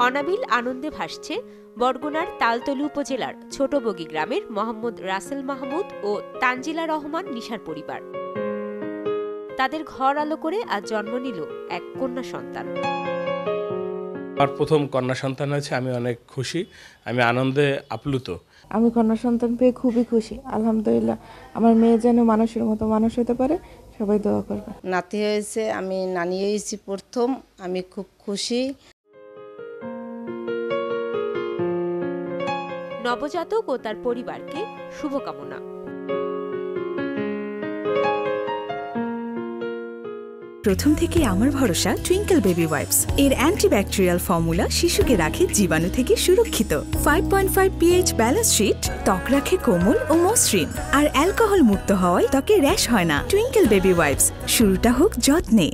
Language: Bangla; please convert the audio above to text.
অনাবিল আনন্দে ভাসছে বরগুনার তালতলী উপজেলার ছোটবগি গ্রামের মোহাম্মদ রাসেল মাহমুদ ও তানজিলা রহমান নিশার পরিবার। তাদের ঘর আলো করে আজ জন্ম নিল এক কন্যা সন্তান। আমার প্রথম কন্যা সন্তান হয়েছে, আমি অনেক খুশি, আমি আনন্দে আপ্লুত। আমি কন্যা সন্তান পেয়ে খুবই খুশি, আলহামদুলিল্লাহ। আমার মেয়ে যেন মানুষের মতো মানুষ হতে পারে, সবাই দোয়া করবে। নাতি হয়েছে, আমি নানি হয়েছি প্রথম, আমি খুব খুশি। নবজাতক ও তার পরিবারকে শুভকামনা। প্রথম থেকে আমার ভরসা টুইঙ্কেল বেবি ওয়াইপস। এর অ্যান্টিব্যাকটেরিয়াল ফর্মুলা শিশুকে রাখে জীবাণু থেকে সুরক্ষিত। 5.5 pH ব্যালেন্স শিট ত্বক রাখে কোমল ও মসৃণ, আর অ্যালকোহল মুক্ত হওয়ায় ত্বকে র্যাশ হয় না। টুইঙ্কেল বেবি ওয়াইপস, শুরুটা হোক যত্নে।